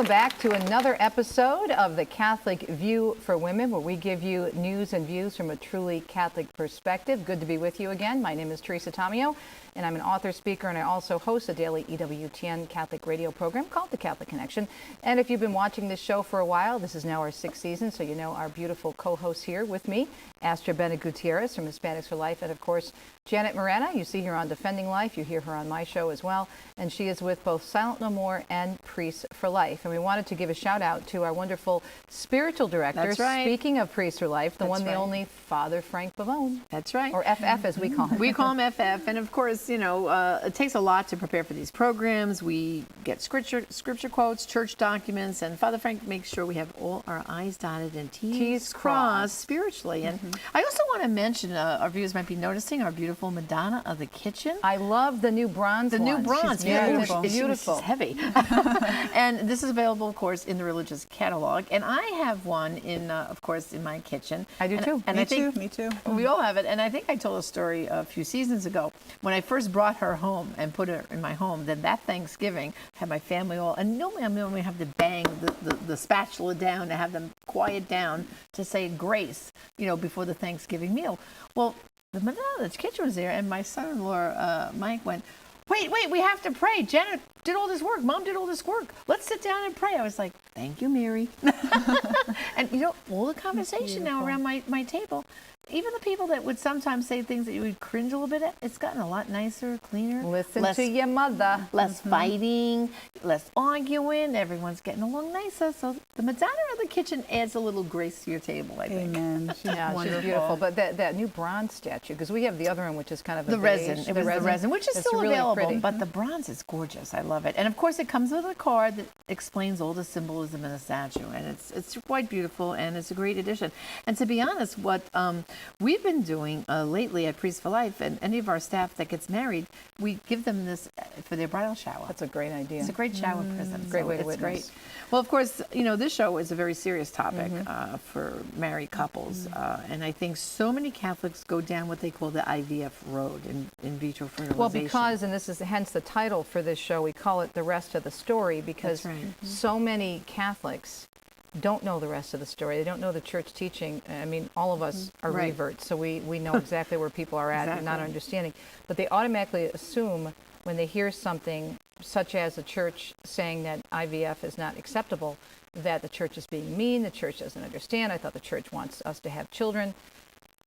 Welcome back to another episode of the Catholic View for Women, where we give you news and views from a truly Catholic perspective. Good to be with you again. My name is Teresa Tomeo, and I'm an author, speaker, and I also host a daily EWTN Catholic radio program called The Catholic Connection. And if you've been watching this show for a while, this is now our 6th season, so you know our beautiful co-hosts here with me, Astra Bennett Gutierrez from Hispanics for Life, and of course, Janet Morena. You see her on Defending Life. You hear her on my show as well. And she is with both Silent No More and Priests for Life. And we wanted to give a shout out to our wonderful spiritual director. That's right. Speaking of Priests for Life, the That's one, the right. only Father Frank Pavone. That's right. Or FF as we call him. We call him FF. And of course, you know, it takes a lot to prepare for these programs. We get scripture quotes, church documents, and Father Frank makes sure we have all our I's dotted and T's crossed spiritually. And I also want to mention, our viewers might be noticing our beautiful Madonna of the Kitchen. I love the new bronze The new bronze. She's beautiful. She's beautiful. She's heavy. And this is available, of course, in the religious catalog. And I have one in, of course, in my kitchen. I do too. And Me too. We all have it. And I think I told a story a few seasons ago when I first brought her home and put her in my home. Then that Thanksgiving, had my family all, and normally I have to bang the spatula down to have them quiet down to say grace, you know, before the Thanksgiving meal. Well, the Madonna of the Kitchen was there, and my son-in-law, Mike, went, wait, we have to pray. Janet did all this work. Mom did all this work. Let's sit down and pray. I was like, thank you, Mary. And, you know, all the conversation now around my table, even the people that would sometimes say things that you would cringe a little bit at, it's gotten a lot nicer, cleaner. Listen to your mother. Less fighting, less arguing. Everyone's getting along nicer. So the Madonna of the Kitchen adds a little grace to your table, I think. Amen. Yeah, she's beautiful. But that new bronze statue, because we have the other one, which is kind of a The beige. resin. It was the resin, which is It's still really available. pretty. But the bronze is gorgeous. I love it. And of course, it comes with a card that explains all the symbolism in the statue. And it's quite beautiful, and it's a great addition. And to be honest, what we've been doing lately at Priests for Life, and any of our staff that gets married, we give them this for their bridal shower. That's a great idea. It's a great shower present. Great so way to it's witness. great. Well, of course, you know, this show is a very serious topic for married couples. And I think so many Catholics go down what they call the IVF road, in vitro fertilization. Well, because, and this is hence the title for this show, we call it The Rest of the Story, because That's right. so many Catholics don't know the rest of the story. They don't know the church teaching. I mean, all of us are Right. reverts, so we know exactly where people are at and not Exactly. understanding. But they automatically assume when they hear something such as a church saying that IVF is not acceptable, that the church is being mean, the church doesn't understand. I thought the church wants us to have children.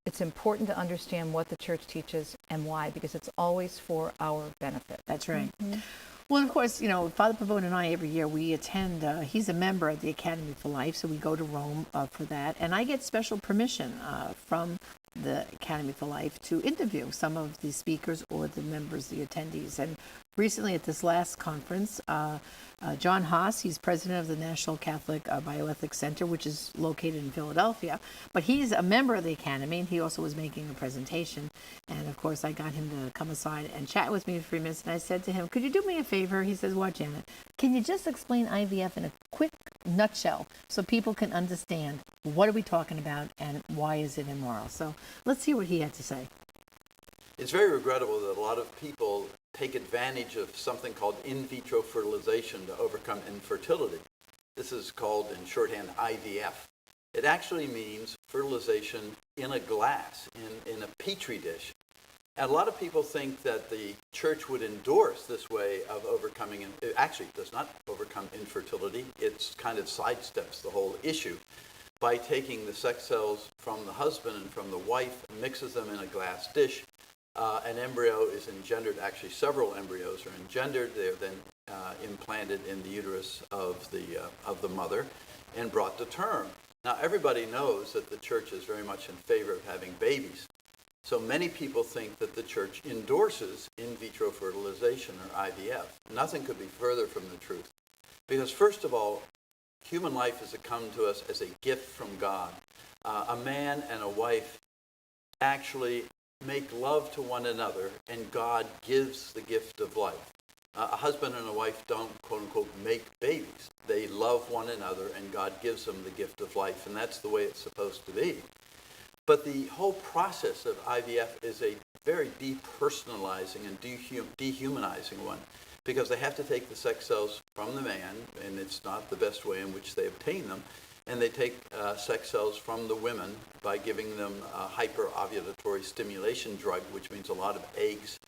It's important to understand what the church teaches and why, because it's always for our benefit. That's right. Well, of course, you know, Father Pavone and I, every year we attend, he's a member of the Academy for Life, so we go to Rome for that. And I get special permission from the Academy for Life to interview some of the speakers or the members, the attendees. And recently at this last conference, John Haas, he's president of the National Catholic Bioethics Center, which is located in Philadelphia, but he's a member of the Academy, and he also was making a presentation. And of course, I got him to come aside and chat with me for 3 minutes, and I said to him, could you do me a favor? He says, what, Janet? Can you just explain IVF in a quick nutshell so people can understand what are we talking about and why is it immoral? So let's hear what he had to say. It's very regrettable that a lot of people take advantage of something called in vitro fertilization to overcome infertility. This is called, in shorthand, IVF. It actually means fertilization in a glass, in a petri dish. And a lot of people think that the church would endorse this way of overcoming, it actually does not overcome infertility. It kind of sidesteps the whole issue by taking the sex cells from the husband and from the wife and mixes them in a glass dish. An embryo is engendered, actually several embryos are engendered. They're then implanted in the uterus of the mother and brought to term. Now, everybody knows that the church is very much in favor of having babies. So many people think that the church endorses in vitro fertilization, or IVF. Nothing could be further from the truth. Because first of all, human life has come to us as a gift from God. A man and a wife actually make love to one another, and God gives the gift of life. A husband and a wife don't, quote unquote, make babies. They love one another, and God gives them the gift of life, and that's the way it's supposed to be. But the whole process of IVF is a very depersonalizing and dehumanizing one. because they have to take the sex cells from the man, and it's not the best way in which they obtain them, and they take sex cells from the women by giving them a hyperovulatory stimulation drug, which means a lot of eggs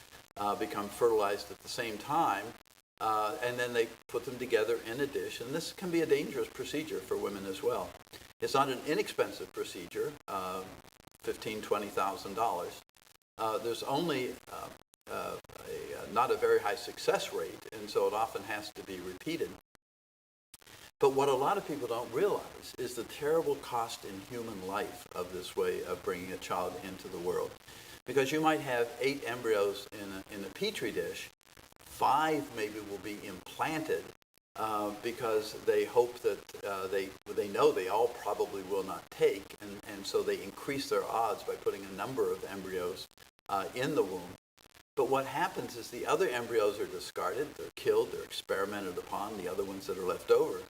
become fertilized at the same time, and then they put them together in a dish, and this can be a dangerous procedure for women as well. It's not an inexpensive procedure, $15,000, $20,000. There's only not a very high success rate, and so it often has to be repeated. But what a lot of people don't realize is the terrible cost in human life of this way of bringing a child into the world. Because you might have 8 embryos in a petri dish, 5 maybe will be implanted because they hope that they know they all probably will not take, and so they increase their odds by putting a number of embryos in the womb. But what happens is the other embryos are discarded, they're killed, they're experimented upon, the other ones that are left over.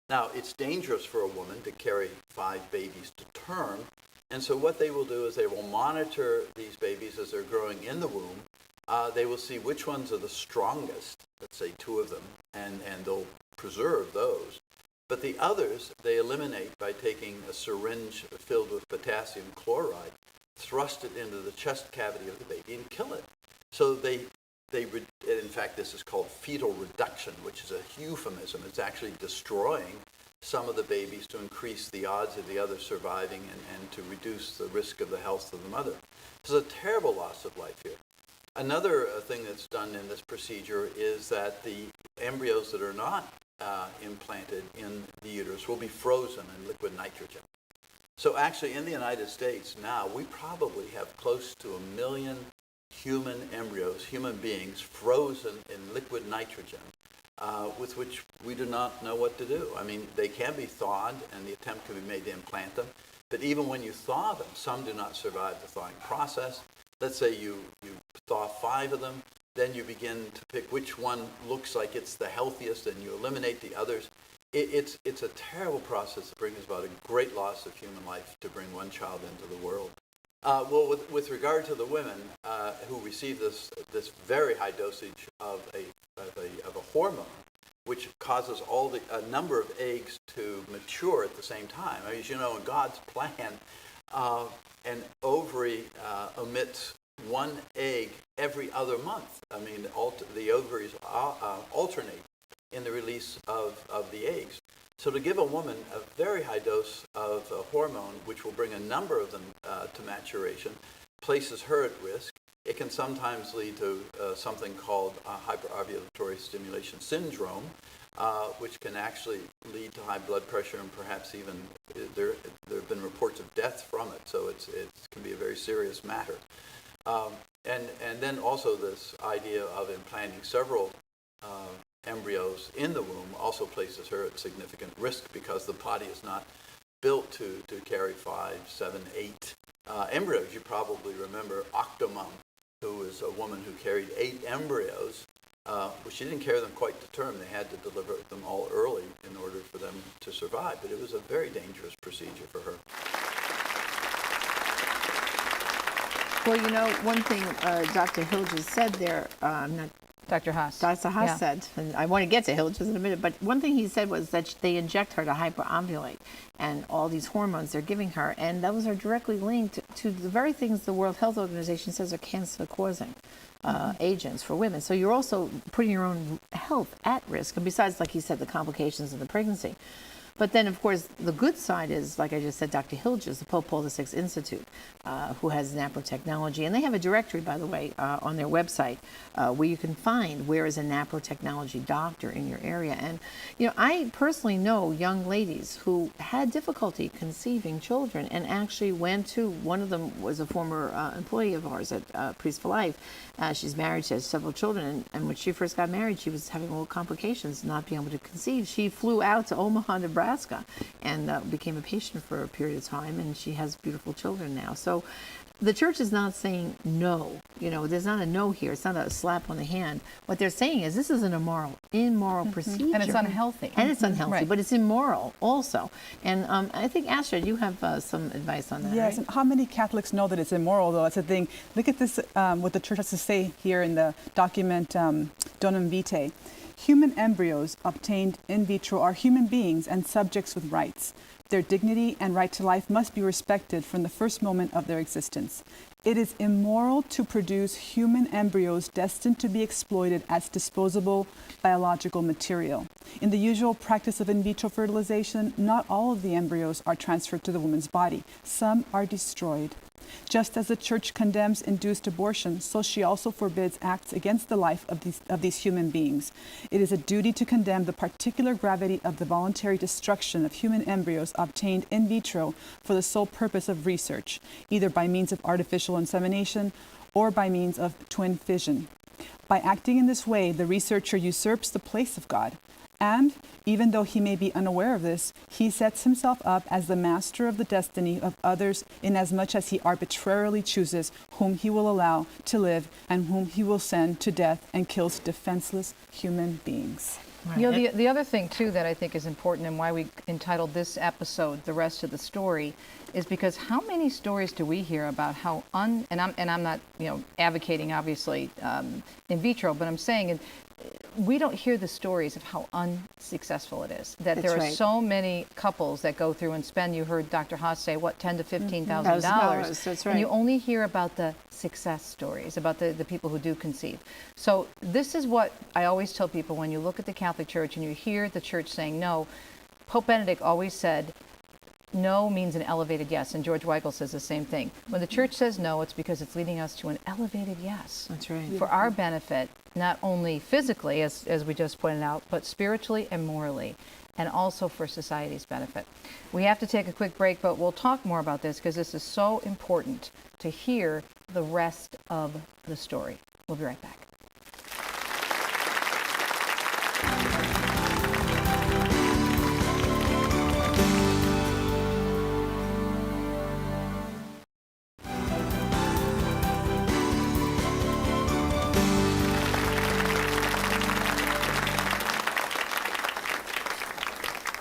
Now, it's dangerous for a woman to carry 5 babies to term, and so what they will do is they will monitor these babies as they're growing in the womb. They will see which ones are the strongest, let's say 2 of them, and they'll preserve those. But the others, they eliminate by taking a syringe filled with potassium chloride, thrust it into the chest cavity of the baby, and kill it. So in fact, this is called fetal reduction, which is a euphemism. It's actually destroying some of the babies to increase the odds of the others surviving and to reduce the risk of the health of the mother. This is a terrible loss of life here. Another thing that's done in this procedure is that the embryos that are not implanted in the uterus will be frozen in liquid nitrogen. So actually in the United States now, we probably have close to 1 million human embryos, human beings, frozen in liquid nitrogen, with which we do not know what to do. I mean, they can be thawed, and the attempt can be made to implant them. But even when you thaw them, some do not survive the thawing process. Let's say you thaw 5 of them, then you begin to pick which one looks like it's the healthiest, and you eliminate the others. It's a terrible process that brings about a great loss of human life to bring one child into the world. Well, with regard to the women who receive this very high dosage of a hormone, which causes a number of eggs to mature at the same time. I mean, as you know, in God's plan, an ovary emits 1 egg every other month. I mean, the ovaries alternate in the release of the eggs. So to give a woman a very high dose of a hormone, which will bring a number of them to maturation, places her at risk. It can sometimes lead to something called hyperovulatory stimulation syndrome, which can actually lead to high blood pressure, and perhaps even there have been reports of death from it. So it can be a very serious matter. And then also this idea of implanting several embryos in the womb also places her at significant risk, because the body is not built to carry 5, 7, 8 embryos. You probably remember Octomom, who was a woman who carried 8 embryos, but she didn't carry them quite to term. They had to deliver them all early in order for them to survive, but it was a very dangerous procedure for her. Well, you know, one thing Dr. Hilges said there, Dr. Haas. Dr. Haas Yeah. said, and I want to get to Hilges in a minute, but one thing he said was that they inject her to hyperovulate, and all these hormones they're giving her, and those are directly linked to the very things the World Health Organization says are cancer-causing agents for women. So you're also putting your own health at risk, and besides, like he said, the complications of the pregnancy. But then, of course, the good side is, like I just said, Dr. Hilges, the Pope Paul VI Institute, who has NAPRO technology. And they have a directory, by the way, on their website where you can find where is a NAPRO technology doctor in your area. And, you know, I personally know young ladies who had difficulty conceiving children and actually went to, one of them was a former employee of ours at Priest for Life. She's married, she has several children. And when she first got married, she was having all complications, not being able to conceive. She flew out to Omaha, Nebraska, and became a patient for a period of time, and she has beautiful children now. So the church is not saying no. You know, there's not a no here. It's not a slap on the hand. What they're saying is this is an immoral procedure. And it's unhealthy. And it's unhealthy, Right. but it's immoral also. And I think, Astrid, you have some advice on that, Yes, right? and how many Catholics know that it's immoral, though? That's the thing. Look at this, what the church has to say here in the document donum vitae. Human embryos obtained in vitro are human beings and subjects with rights. Their dignity and right to life must be respected from the first moment of their existence. It is immoral to produce human embryos destined to be exploited as disposable biological material. In the usual practice of in vitro fertilization, not all of the embryos are transferred to the woman's body. Some are destroyed. Just as the Church condemns induced abortion, so she also forbids acts against the life of these human beings. It is a duty to condemn the particular gravity of the voluntary destruction of human embryos obtained in vitro for the sole purpose of research, either by means of artificial insemination or by means of twin fission. By acting in this way, the researcher usurps the place of God. And, even though he may be unaware of this, he sets himself up as the master of the destiny of others inasmuch as he arbitrarily chooses whom he will allow to live and whom he will send to death and kills defenseless human beings. Right. You know, the other thing, too, that I think is important and why we entitled this episode, The Rest of the Story, is because how many stories do we hear about how and I'm not, advocating, obviously, in vitro, but I'm saying we don't hear the stories of how unsuccessful it is. That there are so many couples that go through and spend, you heard Dr. Haas say, what, $10,000 to $15,000. That's right. And you only hear about the success stories, about the people who do conceive. So this is what I always tell people when you look at the Catholic Church and you hear the Church saying no. Pope Benedict always said, no means an elevated yes, and George Weigel says the same thing. When the Church says no, it's because it's leading us to an elevated yes. That's right. For our benefit, not only physically, as we just pointed out, but spiritually and morally, and also for society's benefit. We have to take a quick break, but we'll talk more about this because this is so important to hear the rest of the story. We'll be right back.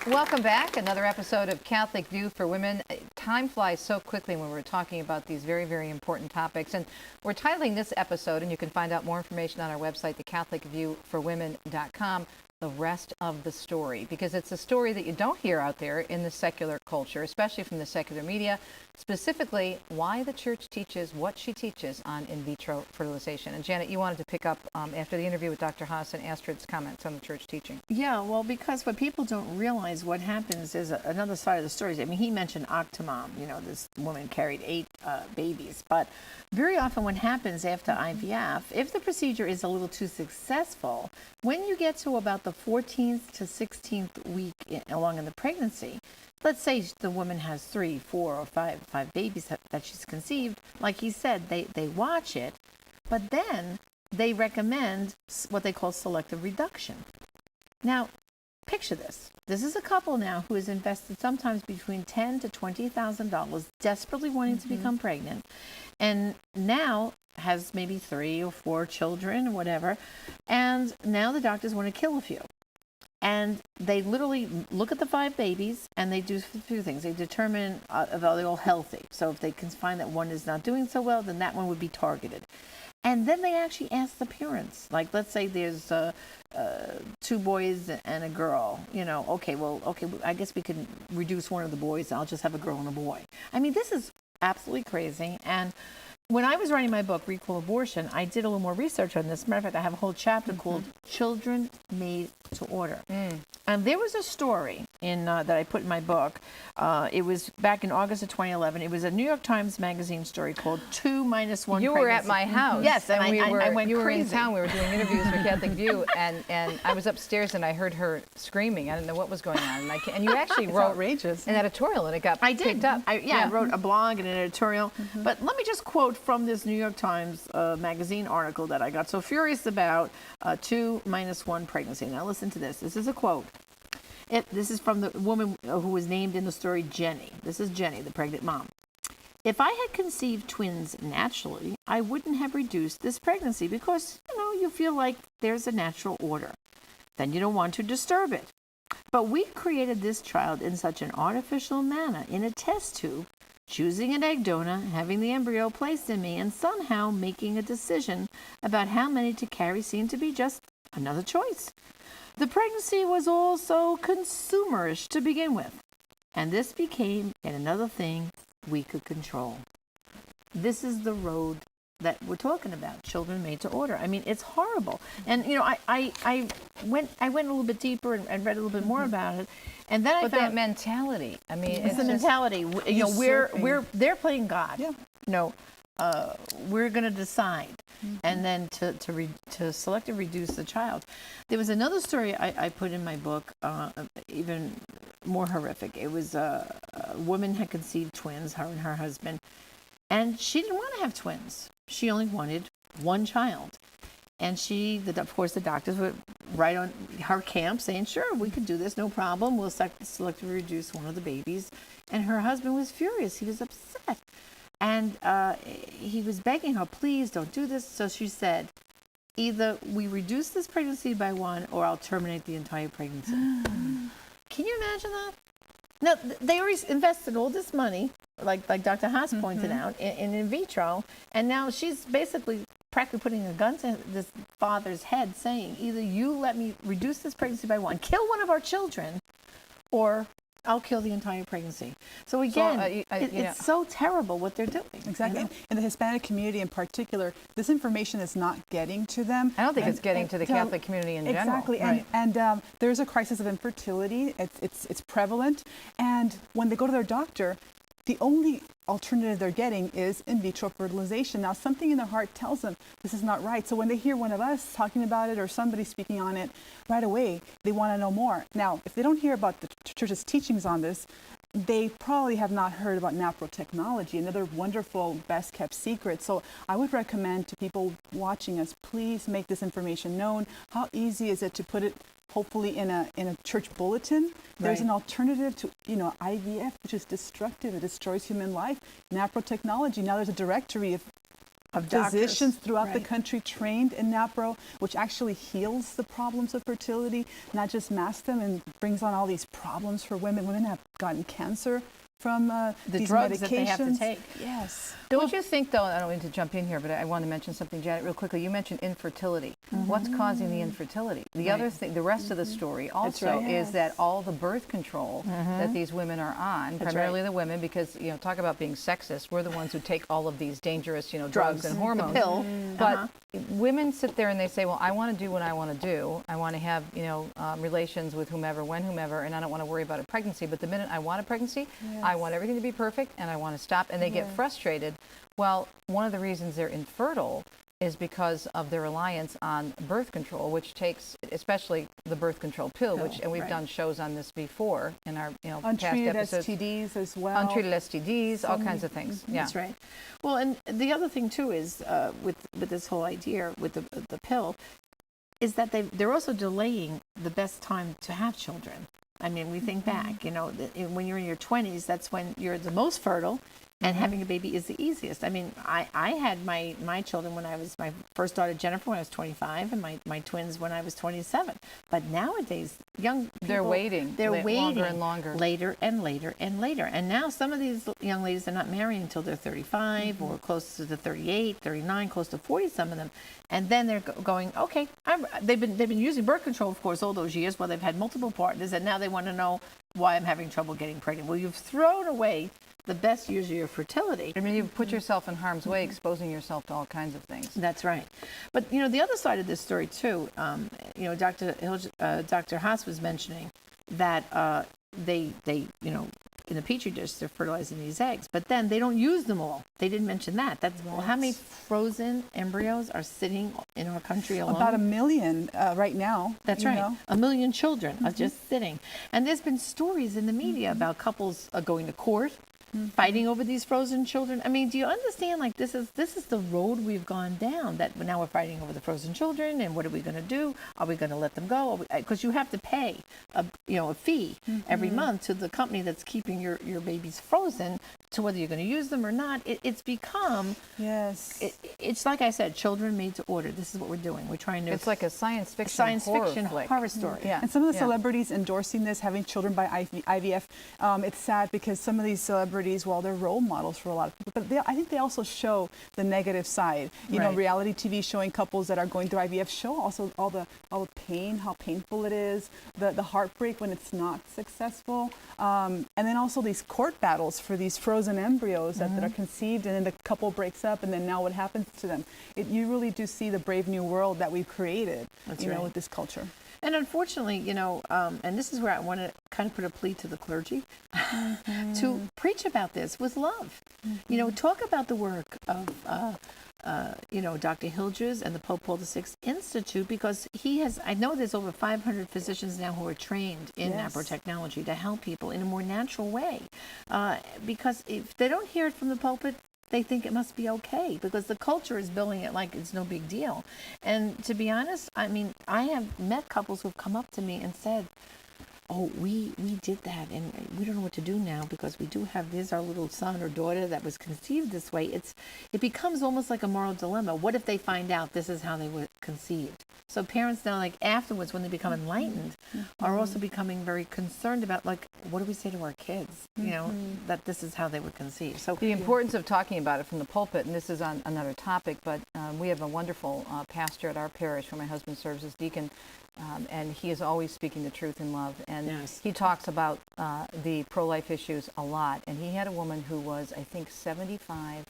Welcome back. Another episode of Catholic View for Women. Time flies so quickly when we're talking about these very, very important topics. And we're titling this episode, and you can find out more information on our website, thecatholicviewforwomen.com, The Rest of the Story, because it's a story that you don't hear out there in the secular culture, especially from the secular media, specifically why the Church teaches what she teaches on in vitro fertilization. And Janet, you wanted to pick up after the interview with Dr. Haas and Astrid's comments on the Church teaching. Yeah, well, because what people don't realize what happens is another side of the story. I mean, he mentioned Octomom, this woman carried 8 babies, but very often what happens after IVF, if the procedure is a little too successful, when you get to about the 14th to 16th week along in the pregnancy, let's say the woman has 3, 4, or 5 babies that she's conceived, like he said, they watch it, but then they recommend what they call selective reduction. Now, picture this. This is a couple now who has invested sometimes between $10,000 to $20,000, desperately wanting to become pregnant, and now has maybe 3 or 4 children or whatever, and now the doctors want to kill a few. And they literally look at the 5 babies and they do a few things. They determine if they're all healthy. So if they can find that one is not doing so well, then that one would be targeted. And then they actually ask the parents. Like, let's say there's 2 boys and a girl. Okay, I guess we can reduce one of the boys. I'll just have a girl and a boy. I mean, this is absolutely crazy. And when I was writing my book, Recall Abortion, I did a little more research on this. As a matter of fact, I have a whole chapter called Children Made to Order. And there was a story that I put in my book. It was back in August of 2011. It was a New York Times Magazine story called 2 minus 1 You pregnancy. were at my house. Yes, and I went you crazy. were in town. We were doing interviews for Catholic View, and I was upstairs and I heard her screaming. I didn't know what was going on. And you actually wrote outrageous. an editorial and it got picked up. I wrote a blog and an editorial. But let me just quote from this New York Times magazine article that I got so furious about, 2 minus 1 pregnancy. Now listen to this. This is a quote. This is from the woman who was named in the story Jenny. This is Jenny, the pregnant mom. If I had conceived twins naturally, I wouldn't have reduced this pregnancy because, you feel like there's a natural order. Then you don't want to disturb it. But we created this child in such an artificial manner in a test tube, choosing an egg donor, having the embryo placed in me, and somehow making a decision about how many to carry seemed to be just another choice. The pregnancy was also consumerish to begin with, and this became yet another thing we could control. This is the road that we're talking about, children made to order. I mean, it's horrible. And, you know, I went a little bit deeper and read a little bit more about it. And then I But found that mentality, I mean, it's the mentality. You know, they're playing God. Yeah. You know, we're going to decide, and then to selective reduce the child. There was another story I put in my book, even more horrific. It was a woman had conceived twins, her and her husband, and she didn't want to have twins. She only wanted one child. And of course, the doctors were right on her camp saying, sure, we could do this, no problem. We'll selectively reduce one of the babies. And her husband was furious. He was upset. And he was begging her, please don't do this. So she said, either we reduce this pregnancy by one or I'll terminate the entire pregnancy. Can you imagine that? Now, they already invested all this money, like Dr. Haas pointed out, in vitro. And now she's basically practically putting a gun to this father's head saying, either you let me reduce this pregnancy by one, kill one of our children, or I'll kill the entire pregnancy. So again, it's so terrible what they're doing. Exactly. In the Hispanic community in particular, this information is not getting to them. I don't think it's getting to the Catholic community in general. Exactly. Right. And there's a crisis of infertility. It's prevalent. And when they go to their doctor, the only alternative they're getting is in vitro fertilization. Now, something in their heart tells them this is not right. So when they hear one of us talking about it or somebody speaking on it, right away, they want to know more. Now, if they don't hear about the church's teachings on this, they probably have not heard about NAPRO technology, another wonderful, best-kept secret. So I would recommend to people watching us, please make this information known. How easy is it to put it hopefully in a church bulletin? There's an alternative to, IVF, which is destructive. It destroys human life. NAPRO technology. Now there's a directory of physicians throughout the country trained in NAPRO, which actually heals the problems of fertility, not just masks them and brings on all these problems for women. Women have gotten cancer from these drugs medications that they have to take. Yes. Don't you think, though, I don't mean to jump in here, but I want to mention something, Janet, real quickly. You mentioned infertility. What's causing the infertility? The other thing, the rest of the story also is that all the birth control that these women are on, primarily the women, because, talk about being sexist, we're the ones who take all of these dangerous, drugs and hormones. The pill. But women sit there and they say, well, I want to do what I want to do. I want to have, relations with whomever, whomever, and I don't want to worry about a pregnancy. But the minute I want a pregnancy, I want everything to be perfect and I want to stop. And they get frustrated. Well, one of the reasons they're infertile is because of their reliance on birth control, which takes, especially the birth control pill, and we've done shows on this before in our past Untreated episodes. STDs as well. Untreated STDs, all kinds of things. Yeah. That's right. Well, and the other thing too is with this whole idea with the pill is that they're also delaying the best time to have children. I mean, we think back, when you're in your 20s, that's when you're the most fertile. And having a baby is the easiest. I mean, I had my children when I was, my first daughter Jennifer when I was 25, and my twins when I was 27. But nowadays, young people, They're waiting longer and longer. Later and later and later. And now some of these young ladies are not marrying until they're 35 or close to the 38, 39, close to 40, some of them. And then they're going, okay, they've been using birth control, of course, all those years while they've had multiple partners, and now they want to know why I'm having trouble getting pregnant. Well, you've thrown away the best years of your fertility. I mean, you put yourself in harm's way, exposing yourself to all kinds of things. That's right. But, the other side of this story, too, Dr. Haas was mentioning that they in the petri dish, they're fertilizing these eggs, but then they don't use them all. They didn't mention that. Well, how many frozen embryos are sitting in our country alone? About 1 million right now. That's right. 1 million children are just sitting. And there's been stories in the media about couples going to court, fighting over these frozen children. I mean, do you understand? Like, this is the road we've gone down. That now we're fighting over the frozen children, and what are we going to do? Are we going to let them go? Because you have to pay a fee every month to the company that's keeping your babies frozen, to whether you're going to use them or not. It's become it's like I said, children made to order. This is what we're doing. We're trying to. It's like a science fiction horror story. Yeah. And some of the celebrities endorsing this, having children by IVF. It's sad because some of these celebrities celebrities, well, they're role models for a lot of people, but I think they also show the negative side. You know, Right. reality TV showing couples that are going through IVF show also all the pain, how painful it is, the heartbreak when it's not successful, and then also these court battles for these frozen embryos that are conceived, and then the couple breaks up, and then now what happens to them? You really do see the brave new world that we've created, That's you know, right. with this culture. And unfortunately, you know, and this is where I want to kind of put a plea to the clergy to preach about this with love. You know, talk about the work of, you know, Dr. Hilgers and the Pope Paul VI Institute, because he has, I know there's over 500 physicians now who are trained in Yes. naprotechnology to help people in a more natural way. Because if they don't hear it from the pulpit, they think it must be okay, because the culture is billing it like it's no big deal. And to be honest, I mean, I have met couples who've come up to me and said, oh, we did that, and we don't know what to do now, because we do have this, our little son or daughter that was conceived this way. It becomes almost like a moral dilemma. What if they find out this is how they were conceived? So parents now, like afterwards, when they become enlightened, are also becoming very concerned about, like, what do we say to our kids? You know, that this is how they were conceived. So The importance of talking about it from the pulpit, and this is on another topic, but we have a wonderful pastor at our parish where my husband serves as deacon, and he is always speaking the truth in love. And Yes. he talks about the pro-life issues a lot. And he had a woman who was, I think, 75,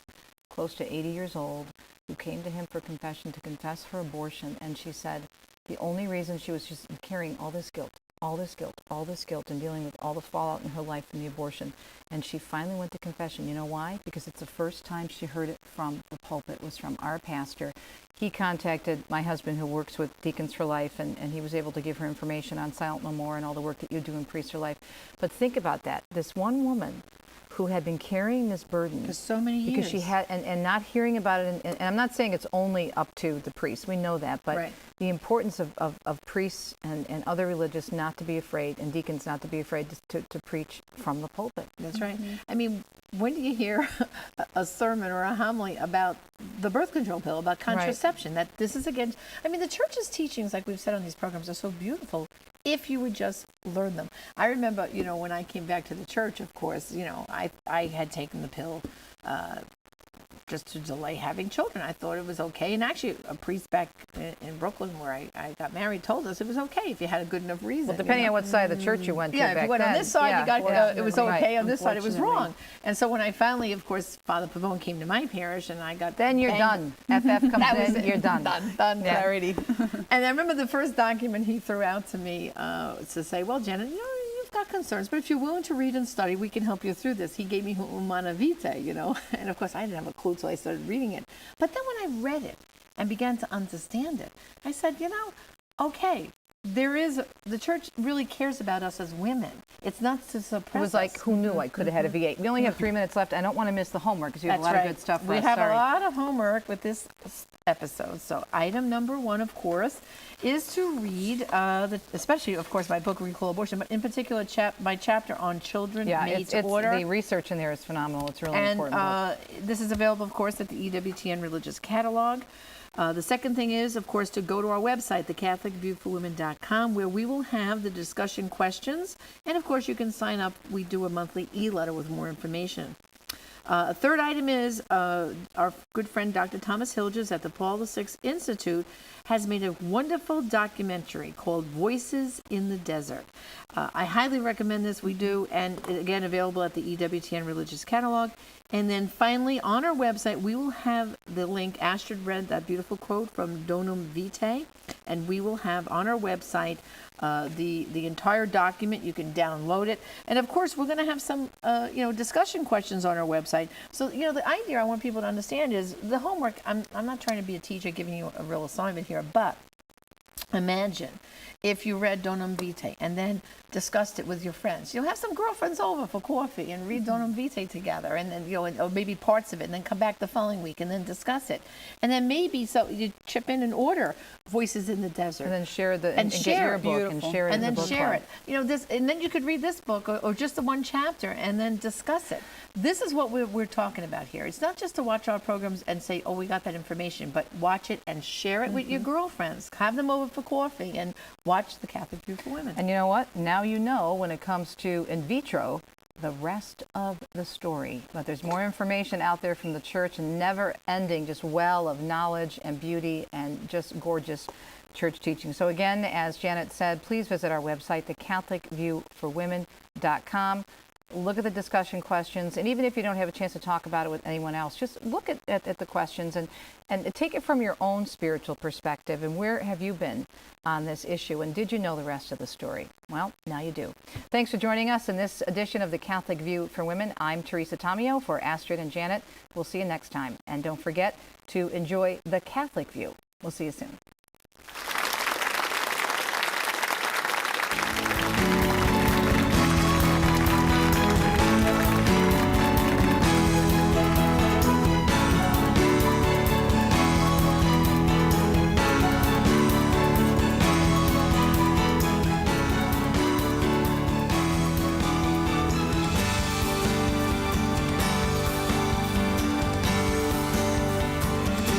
close to 80 years old, who came to him for confession to confess her abortion. And she said the only reason she was just carrying all this guilt, and dealing with all the fallout in her life from the abortion. And she finally went to confession. You know why? Because it's the first time she heard it from the pulpit. It was from our pastor. He contacted my husband, who works with Deacons for Life, and he was able to give her information on Silent No More and all the work that you do in Priests for Life. But think about that. This one woman who had been carrying this burden for so many years. because she had, and not hearing about it, and I'm not saying it's only up to the priests, we know that, but Right. the importance of priests and other religious not to be afraid, and deacons not to be afraid to preach from the pulpit. That's right. I mean, when do you hear a sermon or a homily about the birth control pill, about contraception? That this is against, I mean, the church's teachings, like we've said on these programs, are so beautiful if you would just learn them. I remember, you know, when I came back to the church, of course, you know, I had taken the pill just to delay having children. I thought it was okay. And actually, a priest back in Brooklyn, where I got married, told us it was okay if you had a good enough reason. Well, depending you know? on what side of the church you went to Yeah, back if you went on then. this side, Yeah. you got it was okay. On this side, it was Unfortunately. wrong. And so when I finally, of course, Father Pavone came to my parish, and I got Then you're banged. done. FF comes That was in, it. you're done. Done. Yeah. Clarity. And I remember the first document he threw out to me to say, well, Janet, you know, you've got concerns, but if you're willing to read and study, we can help you through this. He gave me Humana Vitae, you know, and of course I didn't have a clue till I started reading it. But then when I read it and began to understand it, I said, you know, okay, the church really cares about us as women. It's not to suppress It was like, us. who knew I could have had a V8? We only have 3 minutes left. I don't want to miss the homework because you have That's a lot right. of good stuff for we us. have Sorry. a lot of homework with this episode. So item number 1, of course, is to read, especially, of course, my book, Recall Abortion, but in particular, my chapter on children Yeah, made it's to order. the research in there is phenomenal. It's really And important. book. this is available, of course, at the EWTN Religious Catalog. The second thing is, of course, to go to our website, thecatholicviewforwomen.com, where we will have the discussion questions. And, of course, you can sign up. We do a monthly e-letter with more information. A third item is our good friend Dr. Thomas Hilgers at the Paul VI Institute has made a wonderful documentary called Voices in the Desert. I highly recommend this. We do, and again, available at the EWTN Religious Catalog. And then finally, on our website, we will have the link. Astrid read that beautiful quote from Donum Vitae, and we will have on our website the entire document. You can download it, and of course, we're going to have some discussion questions on our website. So the idea I want people to understand is the homework. I'm not trying to be a teacher giving you a real assignment here, but imagine if you read Donum Vitae and then discussed it with your friends. You'll have some girlfriends over for coffee and read Donum Vitae together, and then or maybe parts of it, and then come back the following week and then discuss it. And then maybe so you chip in and order Voices in the Desert. And then share the and get share your it. book Beautiful. and share it And in then the book share club. it. This, and then you could read this book or just the one chapter and then discuss it. This is what we're talking about here. It's not just to watch our programs and say, oh, we got that information, but watch it and share it with your girlfriends. Have them over for coffee and watch The Catholic View for Women. And you know what? Now you know when it comes to in vitro, the rest of the story. But there's more information out there from the church, and never-ending just well of knowledge and beauty and just gorgeous church teaching. So again, as Janet said, please visit our website, thecatholicviewforwomen.com. Look at the discussion questions, and even if you don't have a chance to talk about it with anyone else, just look at the questions and take it from your own spiritual perspective. And where have you been on this issue? And did you know the rest of the story? Well, now you do. Thanks for joining us in this edition of The Catholic View for Women. I'm Teresa Tomeo for Astrid and Janet. We'll see you next time. And don't forget to enjoy The Catholic View. We'll see you soon.